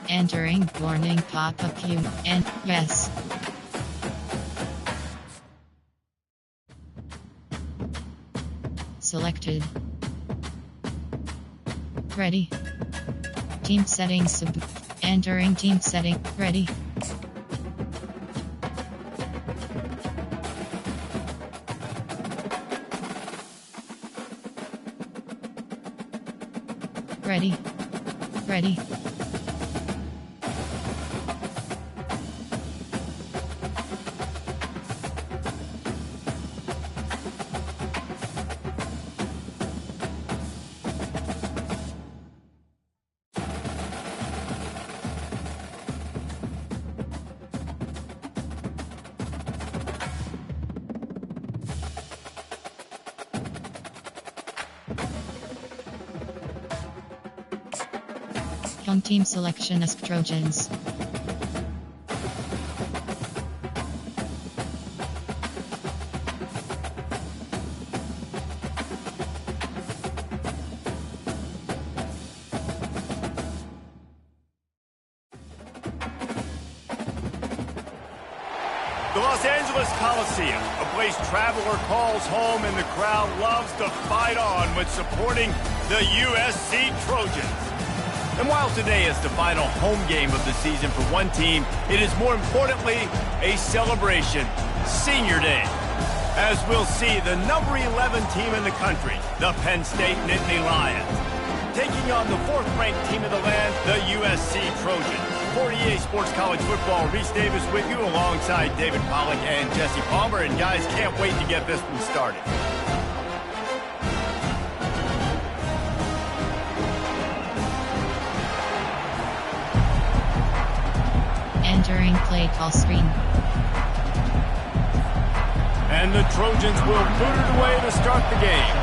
Entering warning pop-up queue and yes. Selected. Ready. Team settings. Entering team setting. Ready. Ready. Ready. Home team selection as Trojans. The Los Angeles Coliseum, a place traveler calls home and the crowd loves to fight on when supporting the USC Trojans. And while today is the final home game of the season for one team, it is more importantly a celebration, Senior Day. As we'll see, the number 11 team in the country, the Penn State Nittany Lions, taking on the 4th-ranked team of the land, the USC Trojans. For EA Sports College Football, Reese Davis with you alongside David Pollack and Jesse Palmer. And guys, can't wait to get this one started. Entering play call screen. And the Trojans will put it away to start the game.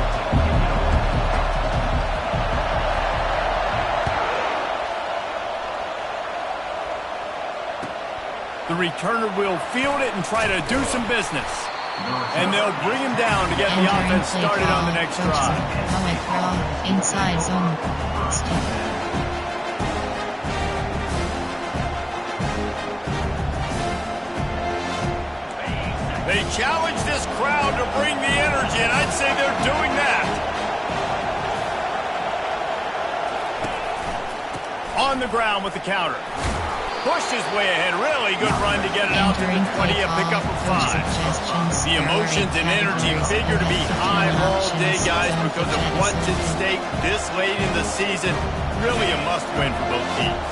The returner will field it and try to do some business. And they'll bring him down to get the offense started on the next drive. Inside zone. Stop. They challenge this crowd to bring the energy, and I'd say they're doing that. On the ground with the counter. Pushed his way ahead. Really good run to get it out to the 20, a pickup of 5. The emotions and energy figure to be high all day, guys, because of what's at stake this late in the season. Really a must-win for both teams.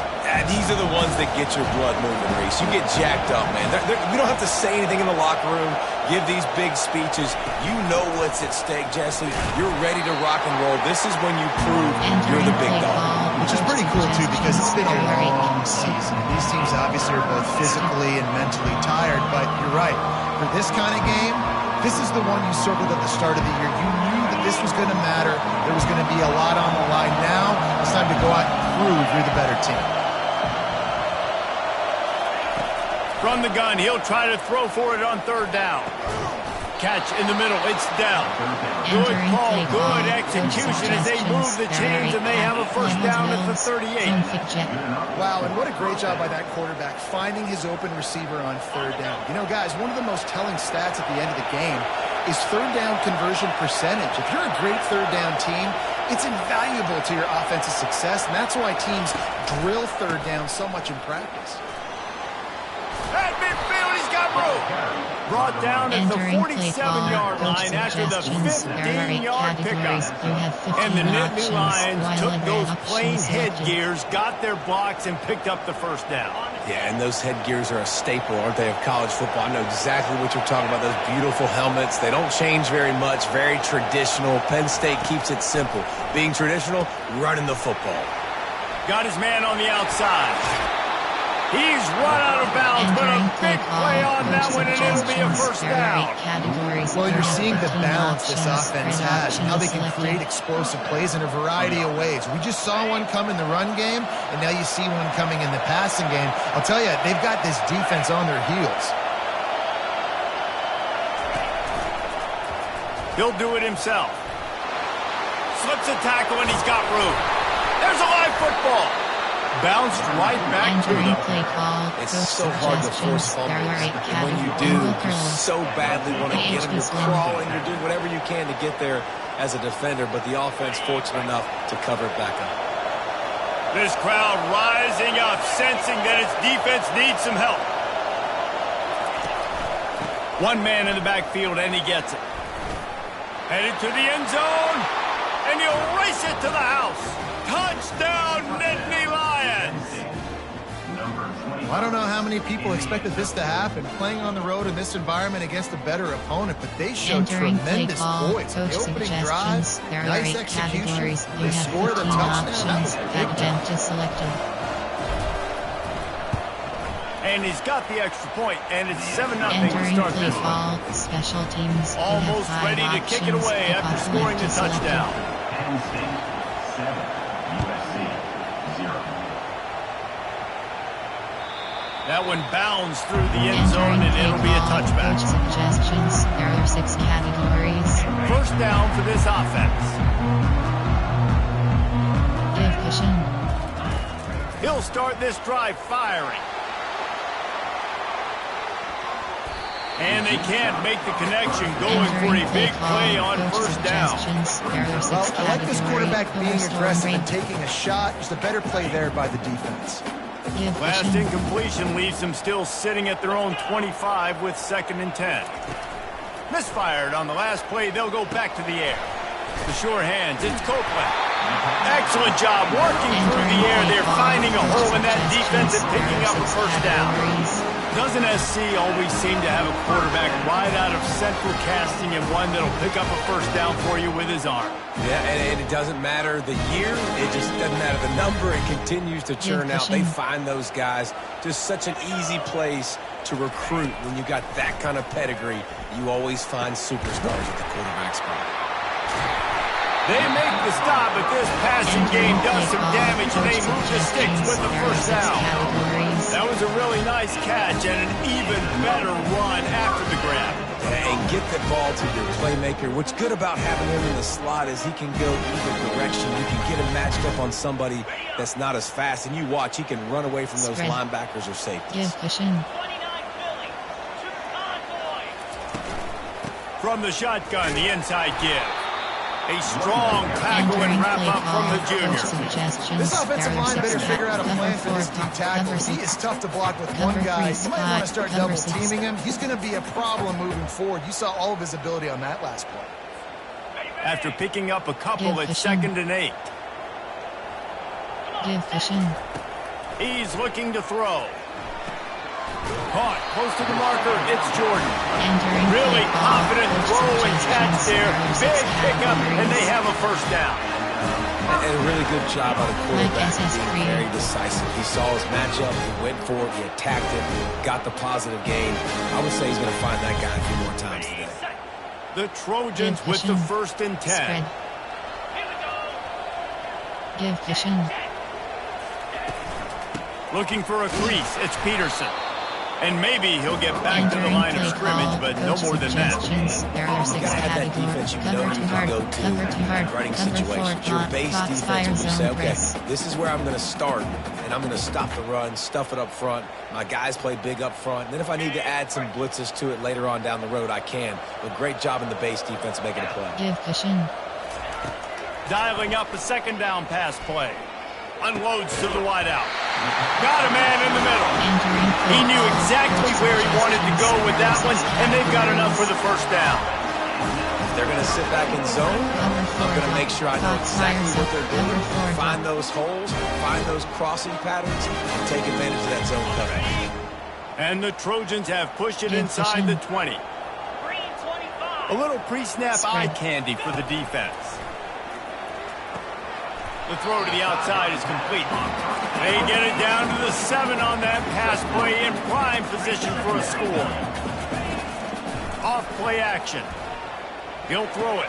These are the ones that get your blood moving, Reese. You get jacked up, man. You don't have to say anything in the locker room, give these big speeches. You know what's at stake, Jesse. You're ready to rock and roll. This is when you prove you're the big dog. Which is pretty cool, too, because it's been a long season. These teams obviously are both physically and mentally tired, but you're right. For this kind of game, this is the one you circled at the start of the year. You knew that this was going to matter. There was going to be a lot on the line. Now it's time to go out and prove you're the better team. From the gun, he'll try to throw for it on 3rd down. Catch in the middle, it's down. Good call, good execution as they move the chains and they have a first down at the 38. Wow, and what a great job by that quarterback, finding his open receiver on 3rd down. You know, guys, one of the most telling stats at the end of the game is 3rd down conversion percentage. If you're a great 3rd down team, it's invaluable to your offensive success, and that's why teams drill 3rd down so much in practice. At midfield, he's got room. Brought down at the 47-yard line after the 15-yard pickup. And the Nittany Lions took those plain headgears, got their blocks, and picked up the first down. Yeah, and those headgears are a staple, aren't they, of college football? I know exactly what you're talking about, those beautiful helmets. They don't change very much, very traditional. Penn State keeps it simple. Being traditional, running the football. Got his man on the outside. He's run out of bounds, but a big play on that one, and it'll be a first down. Well, you're seeing the balance this offense has, and how they can create explosive plays in a variety of ways. We just saw one come in the run game, and now you see one coming in the passing game. I'll tell you, they've got this defense on their heels. He'll do it himself. Slips a tackle, and he's got room. There's a live football. bounced right back to Entering them. play call. It's Coach so hard to force suggestions. fumbles. There are 8 And when you do, you so badly want to The get them. You're H is crawling, you're doing whatever you can to get there as a defender, but the offense fortunate enough to cover it back up. This crowd rising up, sensing that its defense needs some help. One man in the backfield, and he gets it. Headed to the end zone, and he'll race it to the house. Touchdown, Nittany Lions! I don't know how many people expected this to happen, playing on the road in this environment against a better opponent, but they showed Entering play tremendous call. poise. Coach The opening drive, suggestions. There are nice 8 execution. categories. You They have scored a 15 touchdown. That options. was big Add time. to selected. And he's got the extra point, and it's 7-0 to Entering start play this one. call. Special teams. You have Almost 5 ready to kick it options. away Pick after off scoring the left to selected. touchdown. Penn State 7, USC 0. That one bounds through the end zone, and Entering it'll play be a call. touchback. Coach suggestions. There are 6 categories. First down for this offense. Give cushion. He'll start this drive firing. And they can't make the connection, going for a big play on first down. There are 6 Well, I like this quarterback being categories. aggressive and taking a shot. Just a better play there by the defense. Give Last cushion. incompletion leaves them still sitting at their own 25 with 2nd and 10. Misfired on the last play. They'll go back to the air. The sure hands. It's Copeland. Excellent job working through the air. They're finding a hole in that defense and picking up a first down. Doesn't SC always seem to have a quarterback right out of central casting and one that'll pick up a first down for you with his arm? Yeah, and it doesn't matter the year. It just doesn't matter the number. It continues to churn out. They find those guys. Just such an easy place to recruit. When you got that kind of pedigree, you always find superstars at the quarterback spot. They make the stop, but this passing game does some damage, and they move the sticks with the first down. That was a really nice catch and an even better run after the grab. And get the ball to your playmaker. What's good about having him in the slot is he can go either direction. You can get him matched up on somebody that's not as fast, and you watch, he can run away from those linebackers or safeties. Give cushion. From the shotgun, the inside give. A strong tackle and wrap-up from the junior. This offensive line better figure out a plan for this deep tackle. He is tough to block with one guy. You might want to start double-teaming him. He's going to be a problem moving forward. You saw all of his ability on that last play. After picking up a couple at 2nd and 8. Give cushion. He's looking to throw. Caught close to the marker. It's Jordan. Really confident throw and catch there. Big pickup, and they have a first down. And a really good job by the quarterback being very decisive. He saw his matchup, he went for it, he attacked it, got the positive gain. I would say he's going to find that guy a few more times today. The Trojans with the 1st and 10. Give cushion. Looking for a crease. It's Peterson. And maybe he'll get back to the line of scrimmage, but no more than that. There are 6 categories. Cover too hard. Cover too hard. Running Cover 4. situations. Your base Fox defense fire when you say, zone okay, press. this is where I'm going to start, and I'm going to stop the run, stuff it up front. My guys play big up front. And then if I need to add some blitzes to it later on down the road, I can. But great job in the base defense making a play. Give cushion. Dialing up a 2nd down pass play. Unloads to the wideout. Got a man in the middle. He knew exactly where he wanted to go with that one, and they've got enough for the first down. If they're going to sit back in zone, I'm going to make sure I know exactly what they're doing. Find those holes, find those crossing patterns, and take advantage of that zone coverage. And the Trojans have pushed it inside the 20. A little pre-snap eye candy for the defense. The throw to the outside is complete. They get it down to the 7 on that pass play in prime position for a score. Off play action. He'll throw it.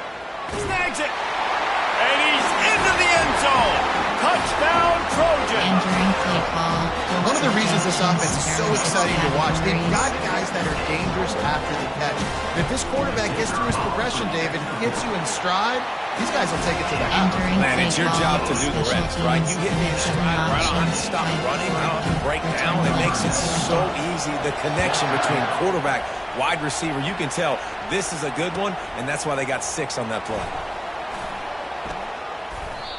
Snags it. And he's into the end zone. Touchdown, Trojans. Entering play call. One of the reasons this this offense is so exciting to watch. They've got guys that are dangerous after the catch. And if this quarterback gets through his progression, David, gets you in stride, these guys will take it to the house. Man, it's your job to do the rest, right? You hit me in stride, right? I don't have to stop running. I don't have to break down. It makes it so easy. The connection between quarterback, wide receiver, you can tell this is a good one, and that's why they got 6 on that play.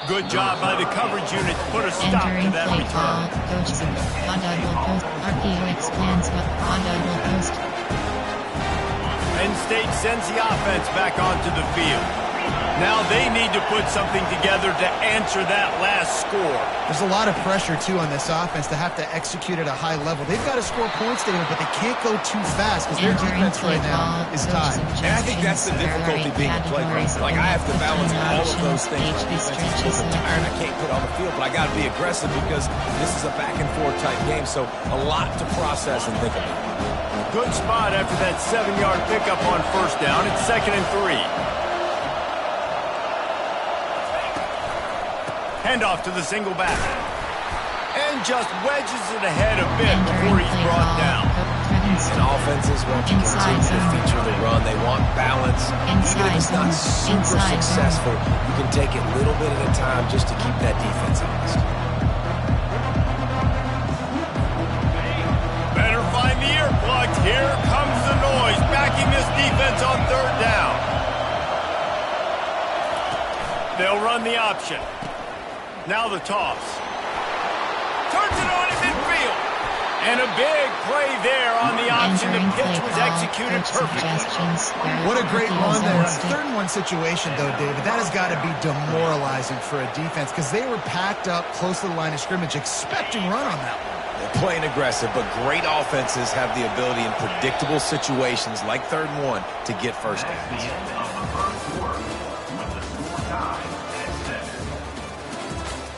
Good job by the coverage unit to put a stop to that return. Penn State sends the offense back onto the field. Now they need to put something together to answer that last score. There's a lot of pressure, too, on this offense to have to execute at a high level. They've got to score points, David, but they can't go too fast because their defense right now is tied. And I think that's the difficulty being a playground. Like, I have to balance all of those things. My defense is tired. I can't put on the field, but I got to be aggressive because this is a back-and-forth type game, so a lot to process and think about. Good spot after that 7-yard pickup on first down. It's 2nd and 3. Handoff to the single back. And just wedges it ahead a bit before he's brought down. And offenses want to continue to feature the run. They want balance. Even if it's not super successful, you can take it little bit at a time just to keep that defense honest. Better find the earplugs. Here comes the noise, backing this defense on 3rd down. They'll run the option. Now the toss. Turns it on in midfield. And a big play there on the option. The pitch was executed perfectly. What a great run there. On a 3rd and 1 situation, though, David, that has got to be demoralizing for a defense because they were packed up close to the line of scrimmage, expecting run on that one. They're playing aggressive, but great offenses have the ability in predictable situations like 3rd and 1 to get first downs.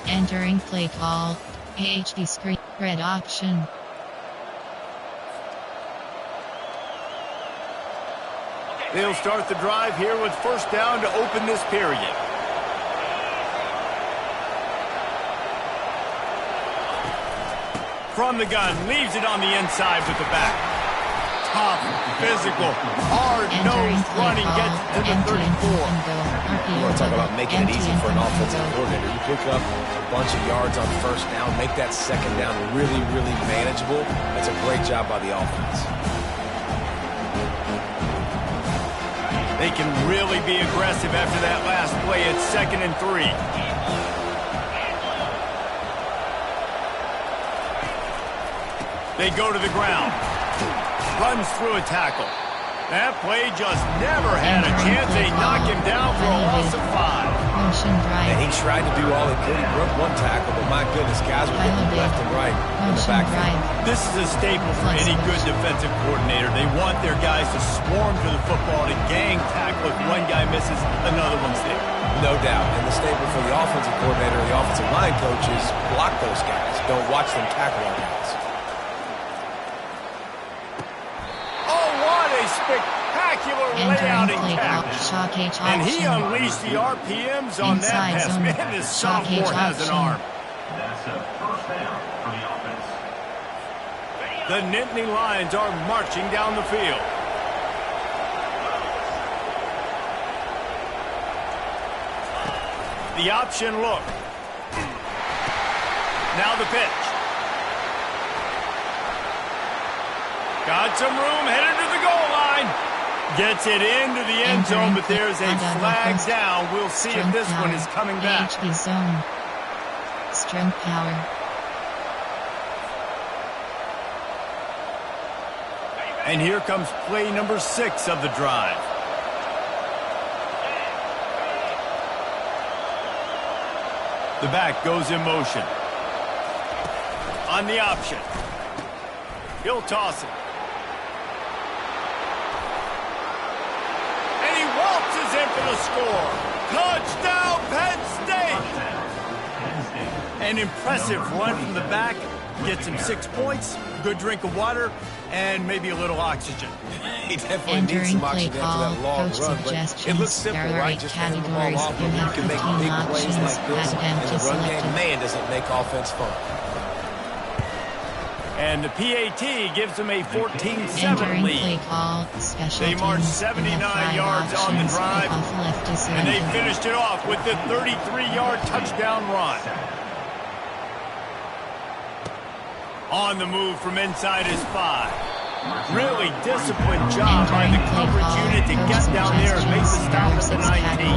Entering play call. HD screen. Red option. They'll start the drive here with first down to open this period. From the gun, leaves it on the inside with the back. Tough, physical, hard-nosed running gets to the 34. You want to talk about making it easy for an offensive coordinator. You pick up a bunch of yards on first down, make that 2nd down really, really manageable. That's a great job by the offense. They can really be aggressive after that last play. It's 2nd and 3. They go to the ground. Runs through a tackle. That play just never had a chance. They knock him down for a loss of 5. And he tried to do all he could. He broke one tackle, but my goodness, guys were getting left and right in the backfield. This is a staple for any good defensive coordinator. They want their guys to swarm to the football, to gang tackle. If one guy misses, another one's there. No doubt. And the staple for the offensive coordinator, the offensive line coach is block those guys. Don't watch them tackle our guys. Spectacular layout and catch. And he unleashed the RPMs on that pass. Man, this sophomore has an arm. That's a first down for the offense. The Nittany Lions are marching down the field. The option look. Now the pitch. Got some room, headed to the goal line. Gets it into the end zone, but there's a flag down. We'll see if this one is coming back. HP zone. Strength power. And here comes play number 6 of the drive. The back goes in motion. On the option. He'll toss it. And he waltzes in for the score. Touchdown, Penn State! An impressive run from the back. Gets him 6 points, good drink of water, and maybe a little oxygen. He definitely needs some oxygen after that long run, but it looks simple, right? Just hand the ball off, but you can make big plays like this, and the run game, man, does it make offense fun. And the PAT gives them a 14-7 Entering lead. play call, special They marched teams. 79 We have 5 yards on the options. drive, Off left is and they center. finished it off with the 33-yard touchdown run. On the move from inside his 5. Really disciplined job by the coverage unit to get down there and make the stop at the 19.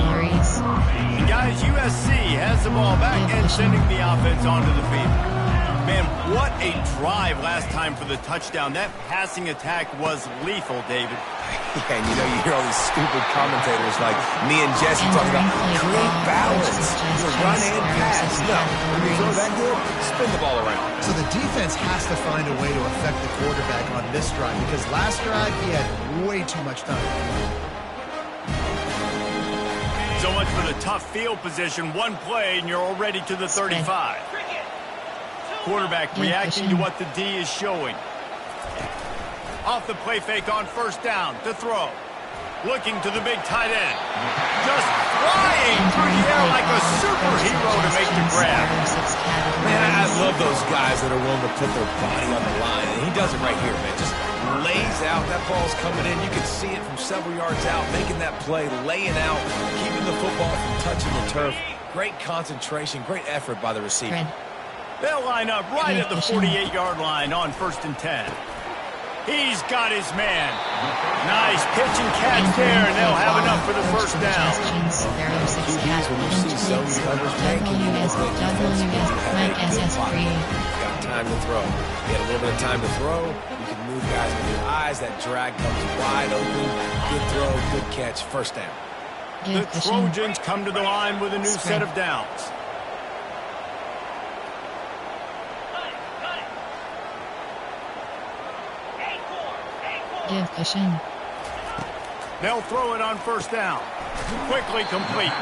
And guys, USC has the ball back and sending the offense onto the field. Man, what a drive last time for the touchdown. That passing attack was lethal, David. Yeah, and you hear all these stupid commentators like me and Jesse talking about create balance. Run and pass. No, when you throw that good, spin the ball around. So the defense has to find a way to affect the quarterback on this drive because last drive he had way too much time. So much for the tough field position. One play and you're already to the 35. Quarterback reacting to what the D is showing. Off the play fake on first down to throw. Looking to the big tight end. Just flying through the air like a superhero to make the grab. Man, I love those guys that are willing to put their body on the line. And he does it right here, man. Just lays out. That ball's coming in. You can see it from several yards out, making that play, laying out, keeping the football from touching the turf. Great concentration, great effort by the receiver. They'll line up right at the 48-yard line on 1st and 10. He's got his man. Nice pitch and catch there, and they'll have enough for the first down. QBs, when you see zone coverage, man, can you got time to throw. You had a little bit of time to throw. You can move guys with your eyes. That drag comes wide open. Good throw, good catch, first down. The Trojans come to the line with a new set of downs. Give cushion. They'll throw it on first down. Quickly complete.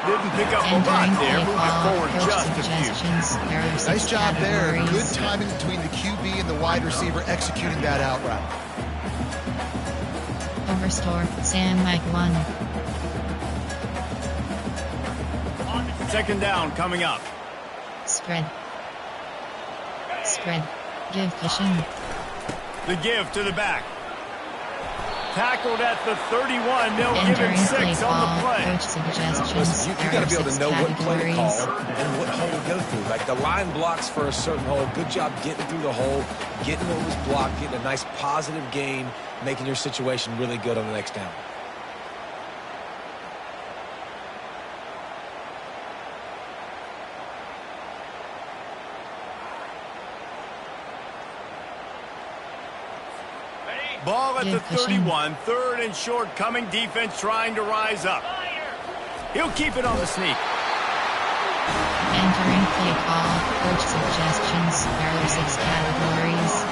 Didn't pick up a lot there. Moved it forward just a few. Nice job there. Good timing between the QB and the wide receiver executing that out route. Overstore, Sam Mike 1. Second down coming up. Spread. Spread. Give cushion. The give to the back. Tackled at the 31. They'll give him 6 on the play. Coach suggestions. Listen, you got to be able to know what play to call and what hole to go through. Like the line blocks for a certain hole. Good job getting through the hole, getting what was blocked, getting a nice positive gain, making your situation really good on the next down. Ball at the 31, 3rd and short coming. Defense trying to rise up. He'll keep it on the sneak. Entering play call, coach suggestions, there are 6 categories.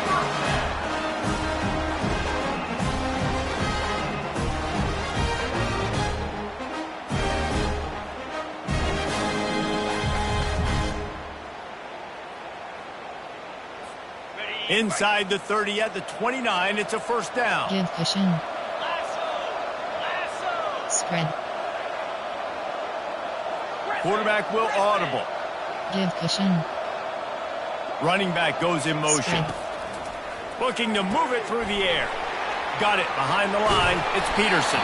Inside the 30 at the 29, it's a first down. Give cushion. Spread. Quarterback will audible. Give cushion. Running back goes in motion. Spread. Looking to move it through the air. Got it behind the line. It's Peterson.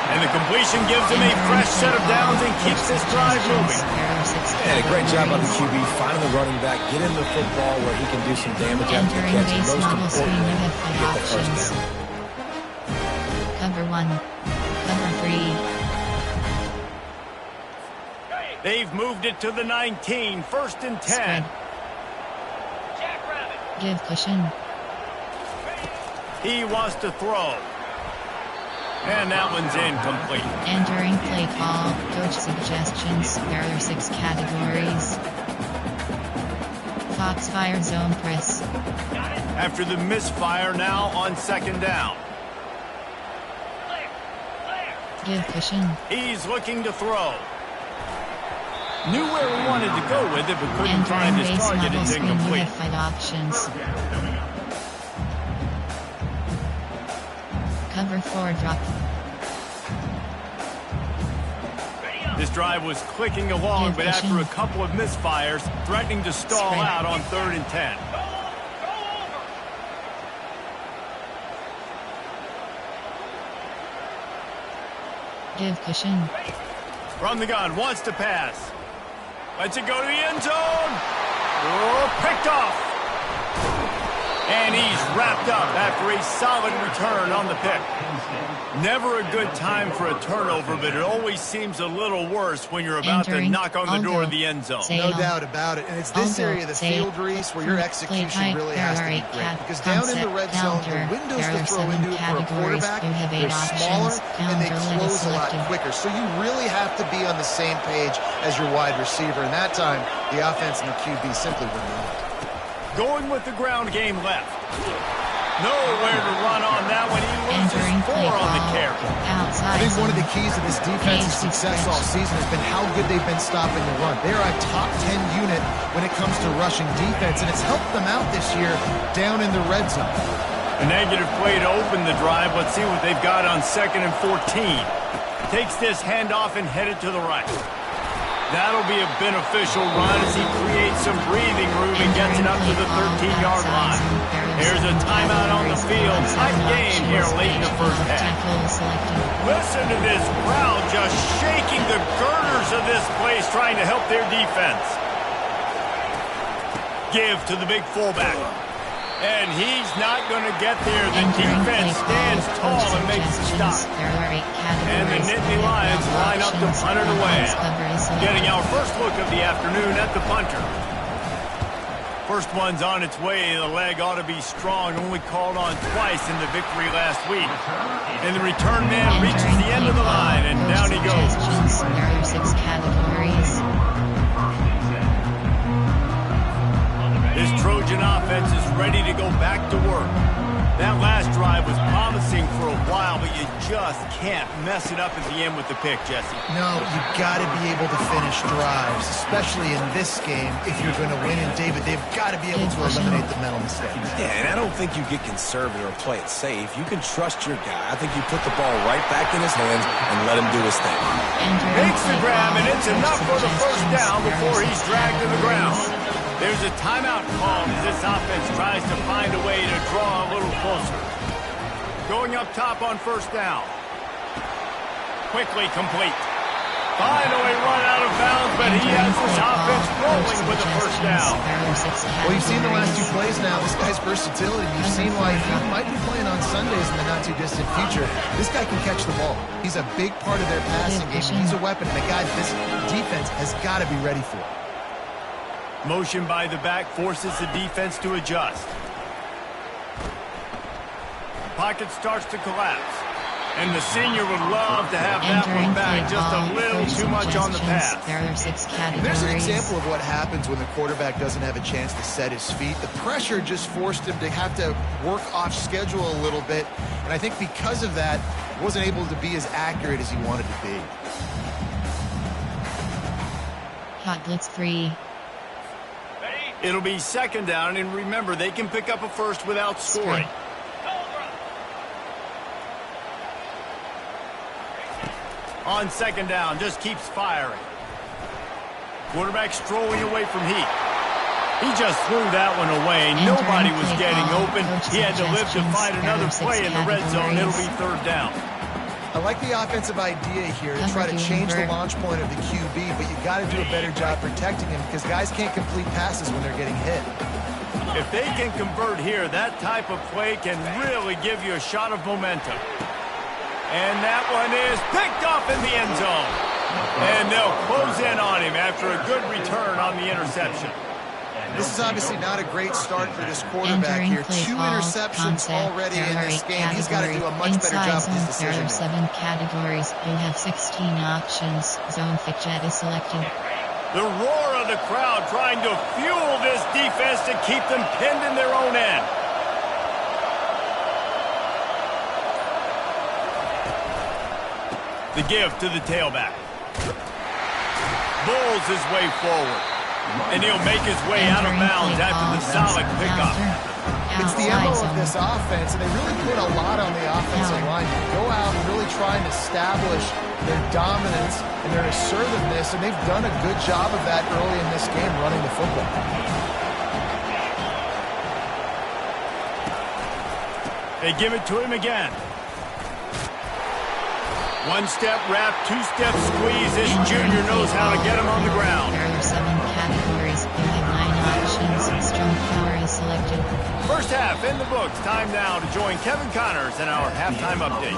And the completion gives him a fresh set of downs and keeps this drive moving. And a great job by the QB finding the running back, get him the football where he can do some damage after the catch. And most importantly, get the first down. Cover 1. Cover 3. They've moved it to the 19. 1st and 10. Give cushion. He wants to throw. And that one's incomplete. Entering play call, coach suggestions, there are 6 categories. Foxfire zone press. After the misfire, now on 2nd down. Give cushion. He's looking to throw. Knew where he wanted to go with it, but couldn't find Entering his base target. model It's screen, you incomplete. have 5 options. Cover 4 drop. This drive was clicking along, but after a couple of misfires, threatening to stall out on 3rd and 10. Give cushion. From the gun, wants to pass. Lets it go to the end zone. Oh, picked off. And he's wrapped up after a solid return on the pick. Never a good time for a turnover, but it always seems a little worse when you're about to knock on the door of the end zone. No doubt about it. And it's this area of the field, Reese, where your execution really has to be great. Because down in the red zone, the windows to throw into it for a quarterback, they're smaller and they close a lot quicker. So you really have to be on the same page as your wide receiver. And that time, the offense and the QB simply were not. Going with the ground game left. Nowhere to run on that one. He loses 4 on the carry. I think one of the keys to this defense's success all season has been how good they've been stopping the run. They're a top 10 unit when it comes to rushing defense, and it's helped them out this year down in the red zone. A negative play to open the drive. Let's see what they've got on 2nd and 14. Takes this handoff and headed to the right. That'll be a beneficial run as he creates some breathing room and gets it up to the 13-yard line. Here's a timeout on the field. Tight game here late in the first half. Listen to this crowd just shaking the girders of this place trying to help their defense. Give to the big fullback. And he's not going to get there. The defense stands tall and makes the stop. And the Nittany Lions line up to punt it away. Getting our first look of the afternoon at the punter. First one's on its way. The leg ought to be strong. Only called on twice in the victory last week. And the return man reaches the end of the line, and down he goes. There are 6 categories. This Trojan offense is ready to go back to work. That last drive was promising for a while, but you just can't mess it up at the end with the pick, Jesse. No, you got to be able to finish drives, especially in this game if you're going to win. And David, they've got to be able to eliminate the mental mistakes. Yeah, and I don't think you get conservative or play it safe. You can trust your guy. I think you put the ball right back in his hands and let him do his thing. Makes the grab, and it's enough for the first down before he's dragged to the ground. There's a timeout called as this offense tries to find a way to draw a little closer. Going up top on first down. Quickly complete. Finally run out of bounds, but he has this offense rolling with the first down. Well, you've seen the last 2 plays now. This guy's versatility. You've seen why he might be playing on Sundays in the not-too-distant future. This guy can catch the ball. He's a big part of their passing game. He's a weapon, and a guy this defense has got to be ready for. Motion by the back forces the defense to adjust. Pocket starts to collapse. And the senior would love to have that one back. Just a little too much on the pass. There are 6 categories. There's an example of what happens when the quarterback doesn't have a chance to set his feet. The pressure just forced him to have to work off schedule a little bit. And I think because of that, wasn't able to be as accurate as he wanted to be. Hot Blitz 3. It'll be 2nd down, and remember, they can pick up a first without scoring. On 2nd down, just keeps firing. Quarterback strolling away from heat. He just threw that one away. Nobody was getting open. He had to live to find another play in the red zone. It'll be 3rd down. I like the offensive idea here to try to change the launch point of the QB, but you got to do a better job protecting him because guys can't complete passes when they're getting hit. If they can convert here, that type of play can really give you a shot of momentum. And that one is picked off in the end zone. And they'll close in on him after a good return on the interception. This is obviously not a great start for this quarterback here. 2 interceptions already in this game. He's got to do a much better job with his decision. There are 7 categories. You have 16 options. Zone thick jet is selected. The roar of the crowd trying to fuel this defense to keep them pinned in their own end. The give to the tailback. Bulls his way forward. And he'll make his way out of bounds after the solid pickup. It's the MO of this offense, and they really put a lot on the offensive line. Go out and really try and establish their dominance and their assertiveness, and they've done a good job of that early in this game running the football. They give it to him again. One-step wrap, two-step squeeze. This junior knows how to get him on the ground. There are 7 categories. You have 9 options. Strong power is selected. First half in the books. Time now to join Kevin Connors in our halftime update.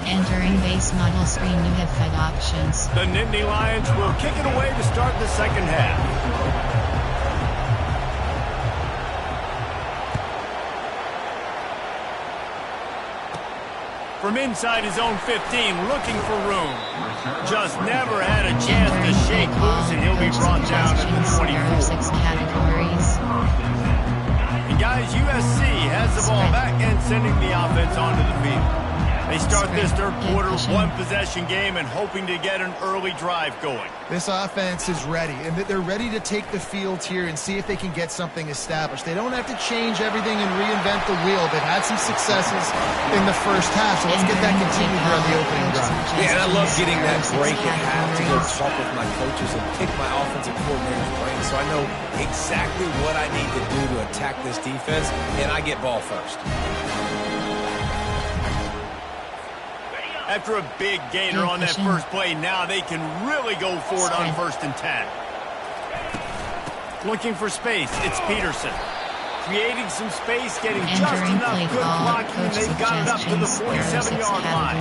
Entering base model screen, you have 5 options. The Nittany Lions will kick it away to start the second half. From inside his own 15, looking for room. Just never had a chance to shake loose, and he'll be brought down at the 24. There are 6 categories. And guys, USC has the ball back and sending the offense onto the field. They start this third quarter one-possession game and hoping to get an early drive going. This offense is ready, and they're ready to take the field here and see if they can get something established. They don't have to change everything and reinvent the wheel. They've had some successes in the first half, so let's get that continued here on the opening drive. Yeah, and I love getting that break at half to go talk with my coaches and pick my offensive coordinator's brain so I know exactly what I need to do to attack this defense, and I get ball first. After a big gainer on that first play, now they can really go for it on 1st and 10. Looking for space, it's Peterson. Creating some space, getting just enough good blocking, and they've got it up to the 47-yard line.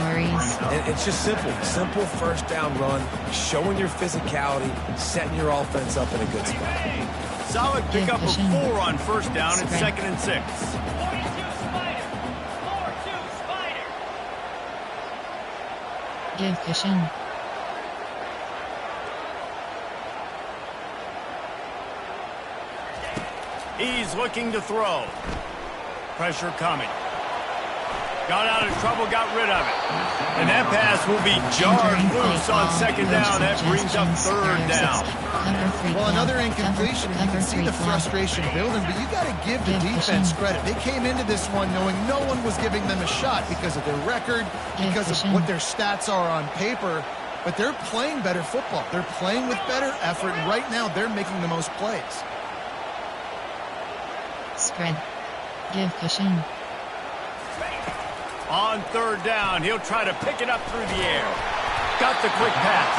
And it's just simple. Simple first down run, showing your physicality, setting your offense up in a good spot. Solid pickup of 4 on 1st down and 2nd and 6. Give cushion. He's looking to throw. Pressure coming. Got out of trouble, got rid of it. And that pass will be jarred loose on 2nd down. That brings up 3rd down. Well, another incompletion. You can see the frustration building, but you got to give the defense credit. They came into this one knowing no one was giving them a shot because of their record, because of what their stats are on paper. But they're playing better football. They're playing with better effort, and right now they're making the most plays. Spread. Give cushion. On 3rd down, he'll try to pick it up through the air. Got the quick pass.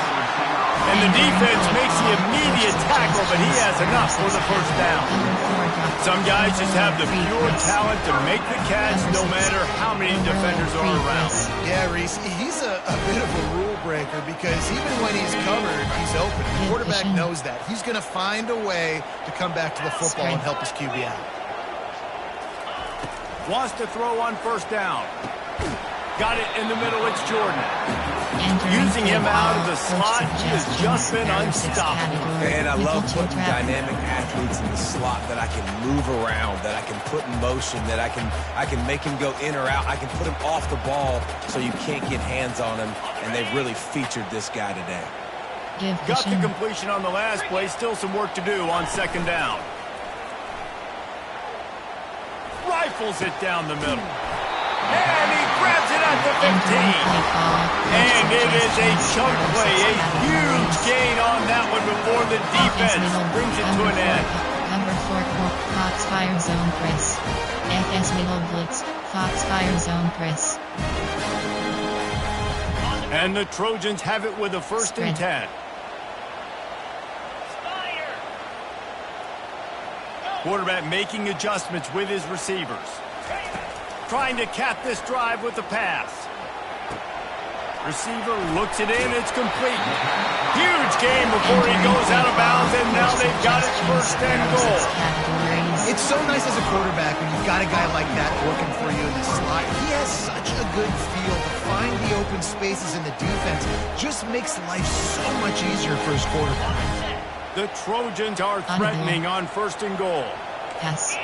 And the defense makes the immediate tackle, but he has enough for the 1st down. Some guys just have the pure talent to make the catch no matter how many defenders are around. Yeah, Reese, he's a bit of a rule breaker because even when he's covered, he's open. The quarterback knows that. He's going to find a way to come back to the football and help his QB out. Wants to throw on 1st down. Got it in the middle, it's Jordan. Using him out of the slot, he has just been unstoppable. And I love putting dynamic athletes in the slot that I can move around, that I can put in motion, that I can make him go in or out. I can put him off the ball so you can't get hands on him, and they've really featured this guy today. Got the completion on the last play, still some work to do on 2nd down. Rifles it down the middle. And he grabs it at the 15. And it is a chunk play, a huge gain on that one before the defense brings it to an end. Number 4, Foxfire Zone Press. FS Middle Blitz, Foxfire Zone Press. And the Trojans have it with a 1st and 10. Quarterback making adjustments with his receivers. Trying to cap this drive with the pass. Receiver looks it in, it's complete. Huge game before he goes out of bounds, and now they've got it 1st and goal. It's so nice as a quarterback when you've got a guy like that working for you in the slot. He has such a good feel to find the open spaces in the defense. Just makes life so much easier for his quarterback. The Trojans are threatening on 1st and goal. Pass.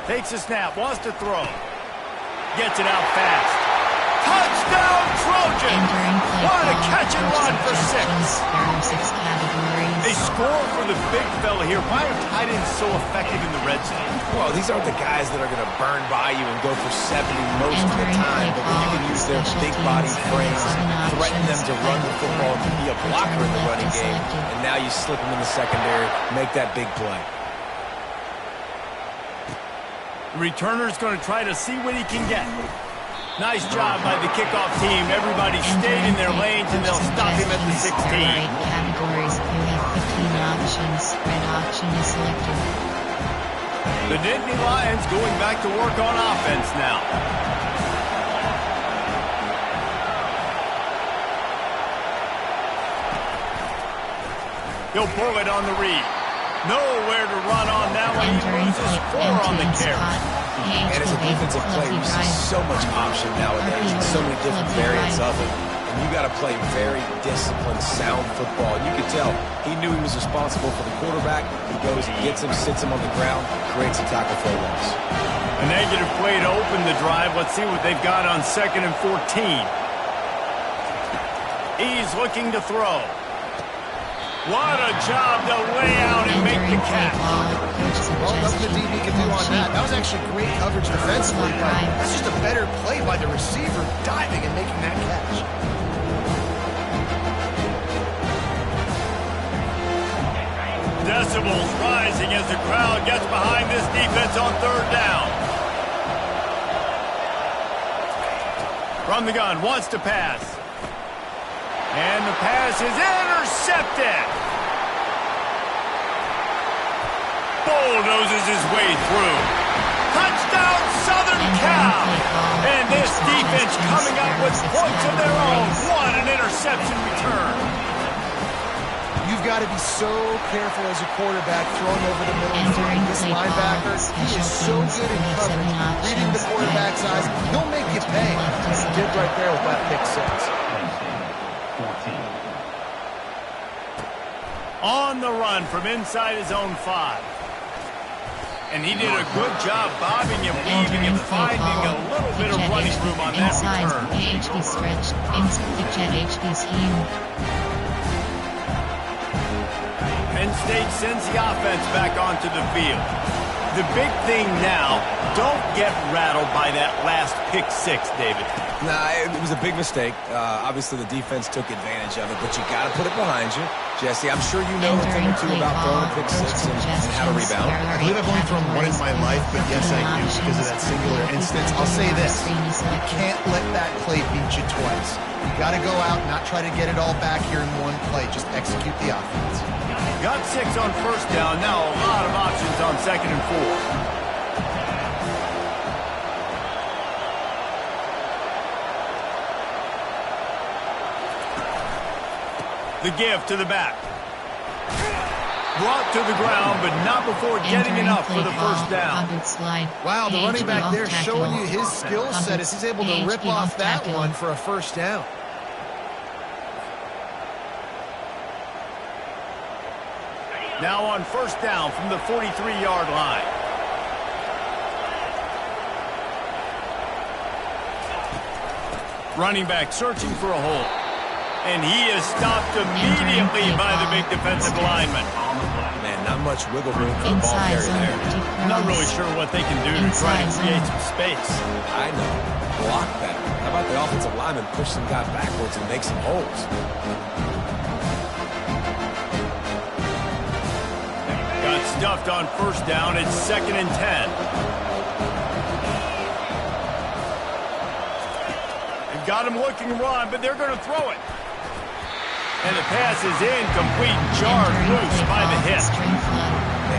Takes a snap, wants to throw. Gets it out fast. Touchdown Trojans! What a catch and run for 6. There are 6 categories. They score for the big fella here. Why are tight ends so effective in the red zone? Well, these aren't the guys that are going to burn by you and go for 70 most of the time, but when you can use their big body frames, threaten them to run the football and be a blocker in the running game, and now you slip them in the secondary, make that big play. The returner's going to try to see what he can get. Nice job by the kickoff team. Everybody stayed in their lanes, and they'll stop him at the 16. Categories, you have 15 options. Red option is selected. The Nittany Lions going back to work on offense now. He'll pull it on the read. Nowhere to run on that one. He loses 4 on the carry. And as a defensive player, you see so much option nowadays and so many different variants of it. And you got to play very disciplined, sound football. And you could tell he knew he was responsible for the quarterback. He goes and gets him, sits him on the ground, creates a tackle for a loss. A negative play to open the drive. Let's see what they've got on 2nd and 14. He's looking to throw. What a job to lay out and make the catch. Well, nothing the DB can do on that. That was actually great coverage defensively, but that's just a better play by the receiver diving and making that catch. Decibels rising as the crowd gets behind this defense on 3rd down. From the gun, wants to pass. And the pass is intercepted. Bulldozes his way through. Touchdown, Southern Cal. And this defense coming up with points of their own. What an interception return. You've got to be so careful as a quarterback throwing over the middle. This linebacker, he is so good in coverage. Reading the quarterback's eyes, he'll make you pay. As he did right there with that pick 6. On the run from inside his own 5. And he did a good job bobbing and weaving and finding a little bit of running room on that return. HB stretched, inside jet HB scheme. Penn State sends the offense back onto the field. The big thing now, don't get rattled by that last pick 6, David. Nah, it was a big mistake. Obviously, the defense took advantage of it, but you got to put it behind you. Jesse, I'm sure you know a thing or two about throwing a pick 6 and how to rebound. I believe I've only thrown one in my life, but yes, I do because of that singular instance. I'll say this. You can't let that play beat you twice. You got to go out and not try to get it all back here in one play. Just execute the offense. Got 6 on 1st down. Now a lot of options on 2nd and 4. The give to the back. Brought to the ground, but not before getting enough for the 1st down. Wow, the running back there showing you his skill set as he's able to rip off that one for a 1st down. Now on 1st down from the 43-yard line. Running back searching for a hole. And he is stopped immediately by the big defensive lineman. Man, not much wiggle room for the ball carrier there. I'm not really sure what they can do to try to create some space. I know. Block better. How about the offensive lineman push some guy backwards and make some holes? Got stuffed on 1st down. It's 2nd and 10. They've got him looking run, but they're going to throw it. And the pass is incomplete, jarred loose by the hip.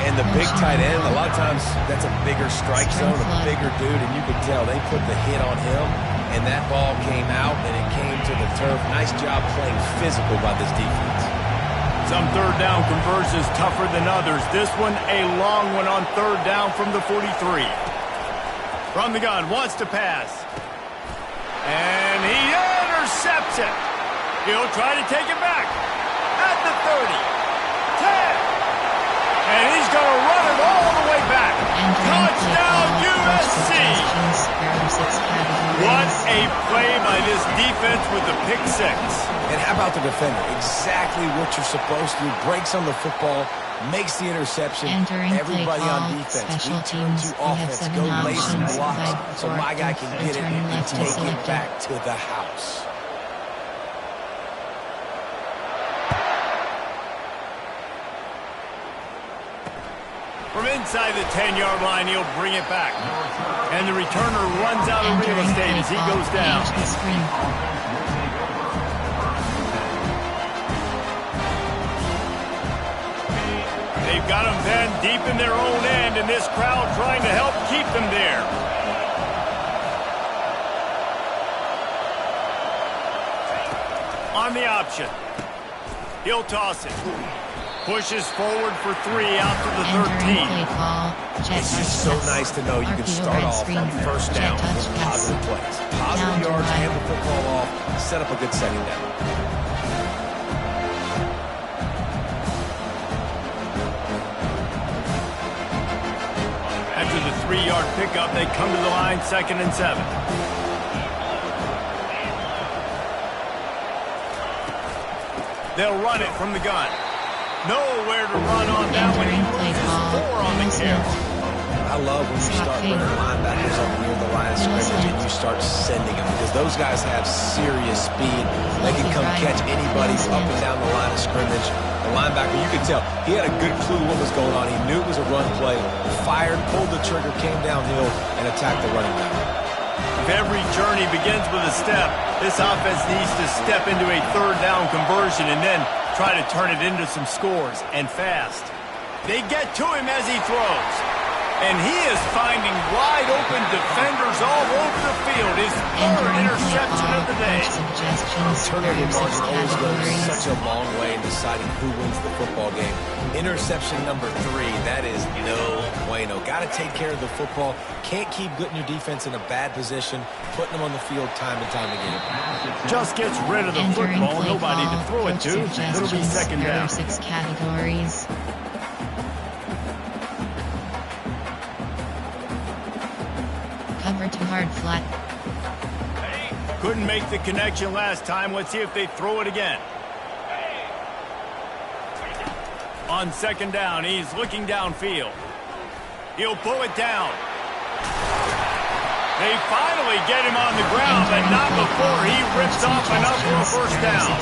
And the big tight end, a lot of times that's a bigger strike zone, a bigger dude, and you can tell they put the hit on him, and that ball came out, and it came to the turf. Nice job playing physical by this defense. Some 3rd down conversions tougher than others. This one, a long one on 3rd down from the 43. From the gun, wants to pass. And he intercepts it. He'll try to take it back at the 30, 10, and he's going to run it all the way back. Touchdown, USC! What a play by this defense with the pick 6. And how about the defender? Exactly what you're supposed to do. Breaks on the football, makes the interception. Everybody on defense, we turn to offense, go lay some blocks so my guy can get it and take it back to the house. From Inside the 10-yard line, he'll bring it back. And the returner runs out of real estate as he goes down. They've got them then deep in their own end, and this crowd trying to help keep them there. On the option. He'll toss it. Pushes forward for 3 out to the 13. It's just so nice to know you can start off on first down with positive plays. Positive yards, hand the football off, set up a good setting down. After the 3-yard pickup, they come to the line, 2nd and 7. They'll run it from the gun. Nowhere to run on that one. He loses 4 on the catch. I love when you start bringing linebackers up near the line of scrimmage and you start sending them, because those guys have serious speed. They can come catch anybody up and down the line of scrimmage. The linebacker, you could tell, he had a good clue what was going on. He knew it was a run play, fired, pulled the trigger, came downhill, and attacked the running back. If every journey begins with a step, this offense needs to step into a 3rd down conversion and then try to turn it into some scores, and fast. They get to him as he throws. And he is finding wide-open defenders all over the field. His 3rd interception of the day. Turnover margin always goes such a long way in deciding who wins the football game. Interception number 3, that is no bueno. Got to take care of the football. Can't keep putting your defense in a bad position, putting them on the field time and time again. Just gets rid of the football. Nobody to throw it to. It'll be 2nd down. 6 categories. Cover to hard flat. Couldn't make the connection last time. Let's see if they throw it again. On 2nd down, he's looking downfield. He'll pull it down. They finally get him on the ground, but not before he rips off enough for a 1st down.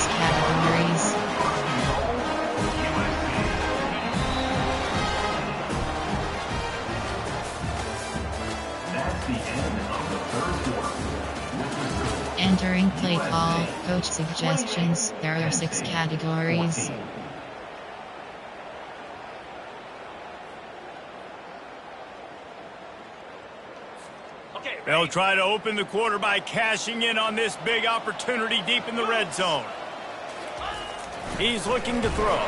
Entering play call, coach suggestions. There are 6 categories. They'll try to open the quarter by cashing in on this big opportunity deep in the red zone. He's looking to throw.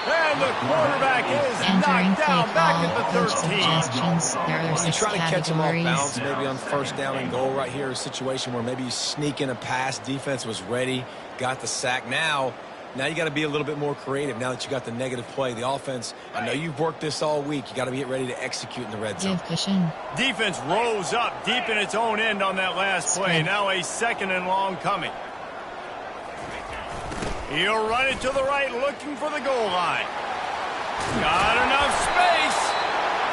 And the quarterback is knocked down back at the 13. You try to catch him off balance, maybe on 1st down and goal right here, a situation where maybe you sneak in a pass, defense was ready, got the sack. Now you got to be a little bit more creative now that you got the negative play. The offense, I know you've worked this all week. You got to get ready to execute in the red zone. Defense rose up deep in its own end on that last play. Now a 2nd and long coming. He'll run it to the right, looking for the goal line. Got enough space.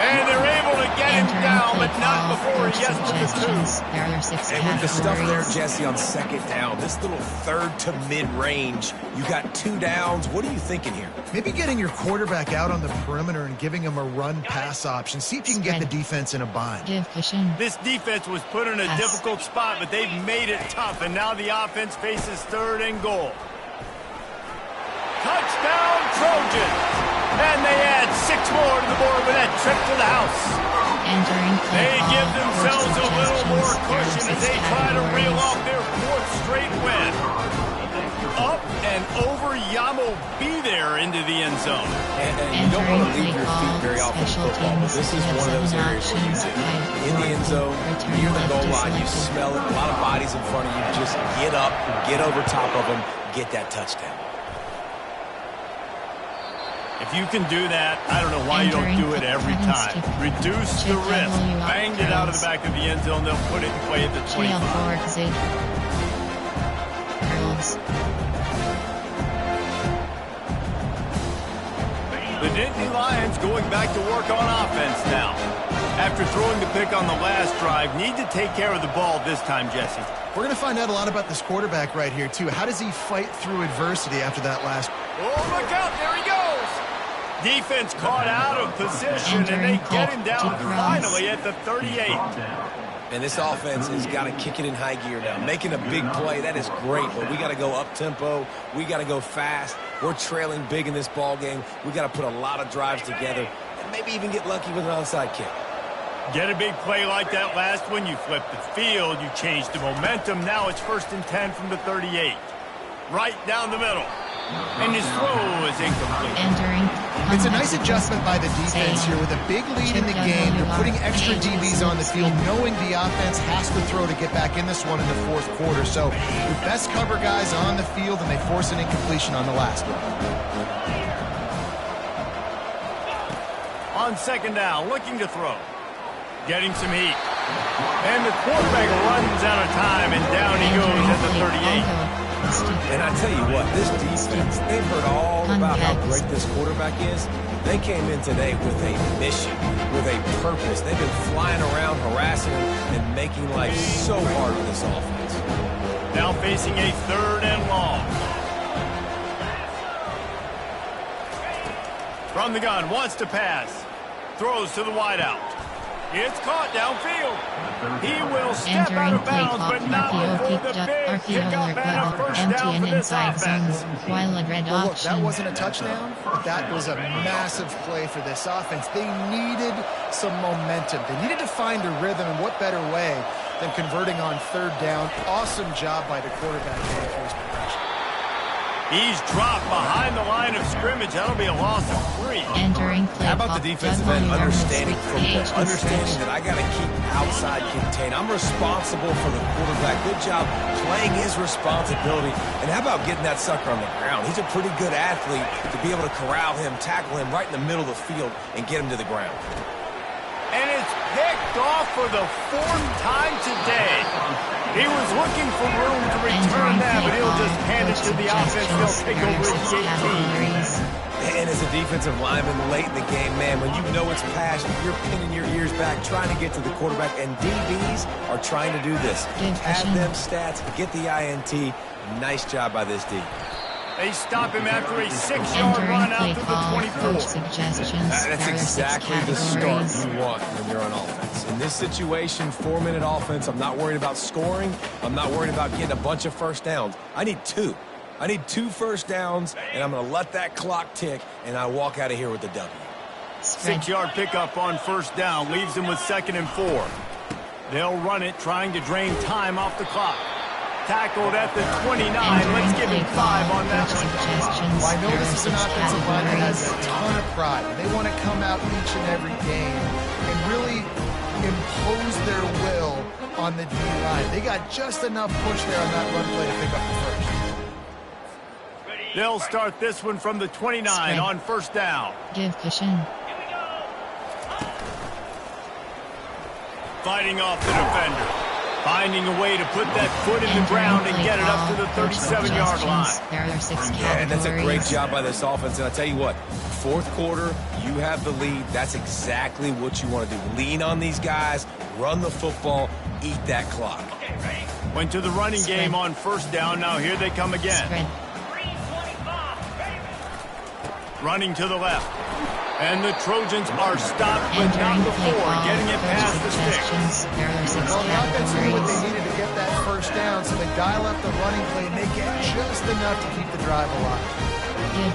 And they're able to get him down, but not before he gets to the 2. And with the stuff there, Jesse, on 2nd down, this little 3rd to mid-range, you got 2 downs. What are you thinking here? Maybe getting your quarterback out on the perimeter and giving him a run-pass option. See if you can get the defense in a bind. This defense was put in a difficult spot, but they've made it tough, and now the offense faces 3rd and goal. Touchdown, Trojans! And they add 6 more to the board with that trip to the house. They give themselves a little more cushion as they try to reel off their 4th straight win. Up and over Yamo be there into the end zone. And you don't want to leave your feet very often in football, but this is one of those areas where you do. In the end zone, near the goal line, you smell it, a lot of bodies in front of you. Just get up, get over top of them, get that touchdown. If you can do that, I don't know why you don't do it every time. Reduce the risk. Banged it out of the back of the end zone. They'll put it in play at the 25. The Nittany Lions going back to work on offense now. After throwing the pick on the last drive, need to take care of the ball this time, Jesse. We're going to find out a lot about this quarterback right here, too. How does he fight through adversity after that last? Oh, look out. There he goes. Defense caught out of position, and they get him down finally at the 38. And this offense has got to kick it in high gear now. Making a big play, that is great, but we got to go up-tempo. We got to go fast. We're trailing big in this ball game. We got to put a lot of drives together and maybe even get lucky with an onside kick. Get a big play like that last one, you flip the field, you change the momentum. Now it's 1st and 10 from the 38. Right down the middle. And his throw is incomplete. It's a nice adjustment by the defense here. With a big lead in the game, they're putting extra DBs on the field, knowing the offense has to throw to get back in this one in the 4th quarter. So your best cover guys on the field, and they force an incompletion on the last one. On 2nd down, looking to throw. Getting some heat. And the quarterback runs out of time, and down he goes at the 38. And I tell you what, this defense, they've heard all about how great this quarterback is. They came in today with a mission, with a purpose. They've been flying around, harassing him, and making life so hard on this offense. Now facing a 3rd and long. From the gun, wants to pass. Throws to the wideout. It's caught downfield. He will step out of bounds, but not before the big pickup and a first down for this offense. Well, look, that wasn't a touchdown, but that was a massive play for this offense. They needed some momentum. They needed to find a rhythm, and what better way than converting on 3rd down. Awesome job by the quarterback there for his progression. He's dropped behind the line of scrimmage. That'll be a loss of 3. How about the defensive end understanding football, understanding that I got to keep outside contained. I'm responsible for the quarterback. Good job playing his responsibility. And how about getting that sucker on the ground? He's a pretty good athlete to be able to corral him, tackle him right in the middle of the field, and get him to the ground. And it's picked off for the 4th time today. He was looking for room to return that, but he'll just hand it to the offense. They'll take over at 18. And as a defensive lineman late in the game, man, when you know it's passion, you're pinning your ears back, trying to get to the quarterback, and DBs are trying to do this. Add them stats, get the INT. Nice job by this D. They stop him after a 6-yard run out to the 24. That's exactly the start you want when you're on offense. In this situation, 4-minute offense, I'm not worried about scoring. I'm not worried about getting a bunch of first downs. I need 2. I need 2 first downs, and I'm going to let that clock tick, and I walk out of here with the W. 6-yard pickup on 1st down leaves them with 2nd and 4. They'll run it, trying to drain time off the clock. Tackled at the 29. Let's give him 5 on that one. Well, I know this is an offensive line that has a ton of pride. They want to come out each and every game and really impose their will on the D-line. They got just enough push there on that run play to pick up the 1st. They'll start this one from the 29 on 1st down. Give cushion. Fighting off the defender. Finding a way to put that foot in the ground and get it up to the 37-yard line. And that's a great job by this offense. And I'll tell you what, 4th quarter, you have the lead. That's exactly what you want to do. Lean on these guys, run the football, eat that clock. Went to the running game on 1st down. Now here they come again. Running to the left. And the Trojans are stopped, but not before getting it past the sticks. Well, the offense knew what they needed to get that 1st down, so they dial up the running play, and they get just enough to keep the drive alive.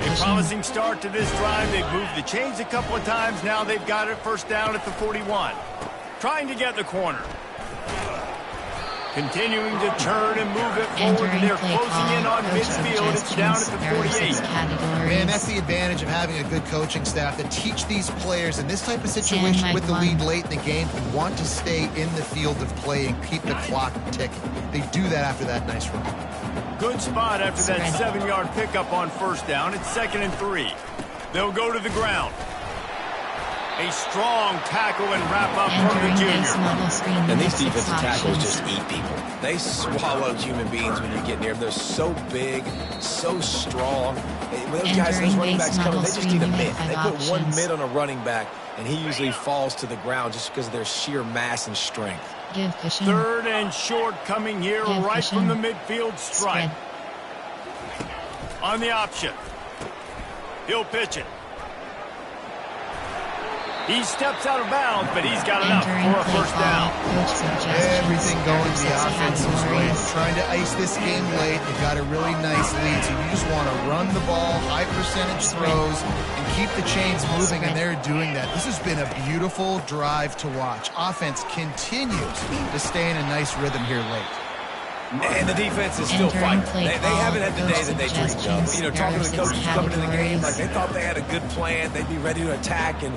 A promising start to this drive. They've moved the chains a couple of times. Now they've got it 1st down at the 41. Trying to get the corner. Continuing to turn and move it forward. They're closing in on midfield. It's down at the 48. Man, that's the advantage of having a good coaching staff that teach these players in this type of situation with the lead late in the game and want to stay in the field of play and keep the clock ticking. They do that after that nice run. Good spot after that 7-yard pickup on 1st down. It's 2nd and 3. They'll go to the ground. A strong tackle and wrap up from the junior. And these defensive tackles just eat people. They swallow human beings when you get near them. They're so big, so strong. When those guys, those running backs come in, they just need a mid. They put 1 mid on a running back, and he usually falls to the ground just because of their sheer mass and strength. 3rd and short coming here right from the midfield stripe. On the option. He'll pitch it. He steps out of bounds, but he's got enough for a first down. Everything going the offense's way. Trying to ice this game late. They've got a really nice lead, so you just want to run the ball, high percentage throws, and keep the chains moving, and they're doing that. This has been a beautiful drive to watch. Offense continues to stay in a nice rhythm here late. And the defense is still fighting. They haven't had the day that they dreamed of. You know, talking to the coaches coming to the game, like they thought they had a good plan. They'd be ready to attack and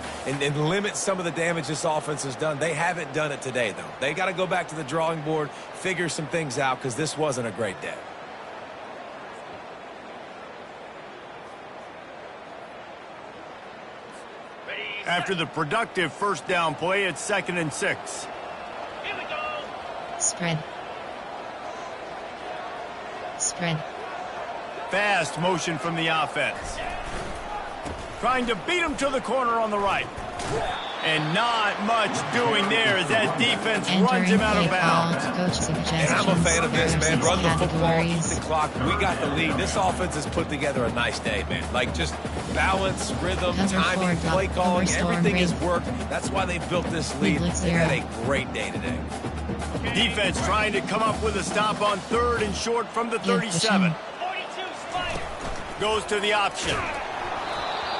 limit some of the damage this offense has done. They haven't done it today, though. They got to go back to the drawing board, figure some things out, because this wasn't a great day. After the productive first down play, it's 2nd and 6. Here we go. Spread. Fast motion from the offense. Trying to beat him to the corner on the right. And not much doing there as that defense runs him out of bounds. And I'm a fan of this, man. Run the football, keep the clock. We got the lead. This offense has put together a nice day, man. Like just balance, rhythm, timing, play calling, everything has worked. That's why they built this lead. They had a great day today. Defense trying to come up with a stop on 3rd and short from the 37. 42 Spider. Goes to the option.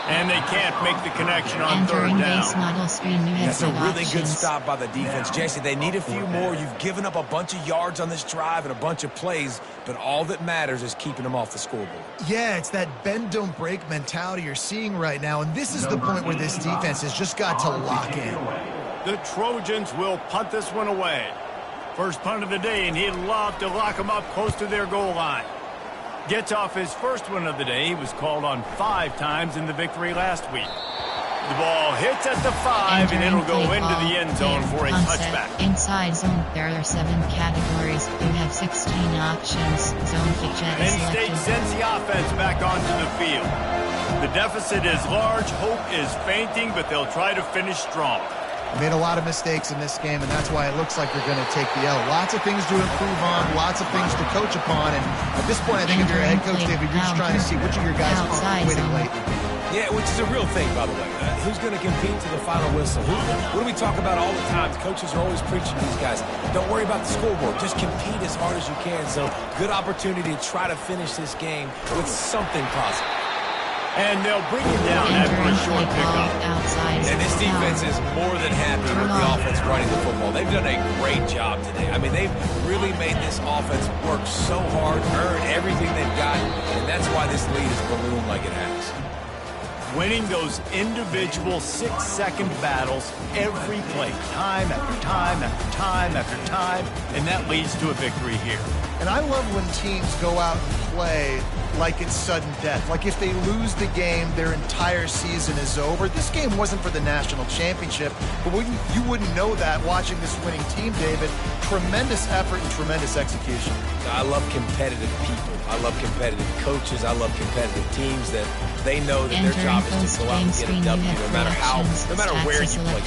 And they can't make the connection on 3rd down. That's a really good stop by the defense. Jesse, they need a few more. You've given up a bunch of yards on this drive and a bunch of plays, but all that matters is keeping them off the scoreboard. Yeah, it's that bend, don't break mentality you're seeing right now, and this is the point where this defense has just got to lock in. The Trojans will punt this one away. First punt of the day, and he'd love to lock them up close to their goal line. Gets off his first one of the day. He was called on 5 times in the victory last week. The ball hits at the 5, and it'll go into the end zone for a touchback. Inside zone, there are 7 categories. You have 16 options. Zone feature Penn State sends the offense back onto the field. The deficit is large. Hope is fainting, but they'll try to finish strong. Made a lot of mistakes in this game, and that's why it looks like they're going to take the L. Lots of things to improve on, lots of things to coach upon, and at this point, I think if you're a head coach, David, you're just trying to see which of your guys are quitting late. Yeah, which is a real thing, by the way. Who's going to compete to the final whistle? What do we talk about all the time? Coaches are always preaching to these guys. Don't worry about the scoreboard. Just compete as hard as you can. So, good opportunity to try to finish this game with something positive. And they'll bring him down after a short pickup. And this defense is more than happy with the offense running the football. They've done a great job today. I mean, they've really made this offense work so hard, earn everything they've got, and that's why this lead is ballooned like it has. Winning those individual 6-second battles every play, time after time after time after time, and that leads to a victory here. And I love when teams go out and play like it's sudden death. Like if they lose the game, their entire season is over. This game wasn't for the national championship, but you wouldn't know that watching this winning team, David. Tremendous effort and tremendous execution. I love competitive people. I love competitive coaches. I love competitive teams that they know that their job is to go out and get a W no matter where you play.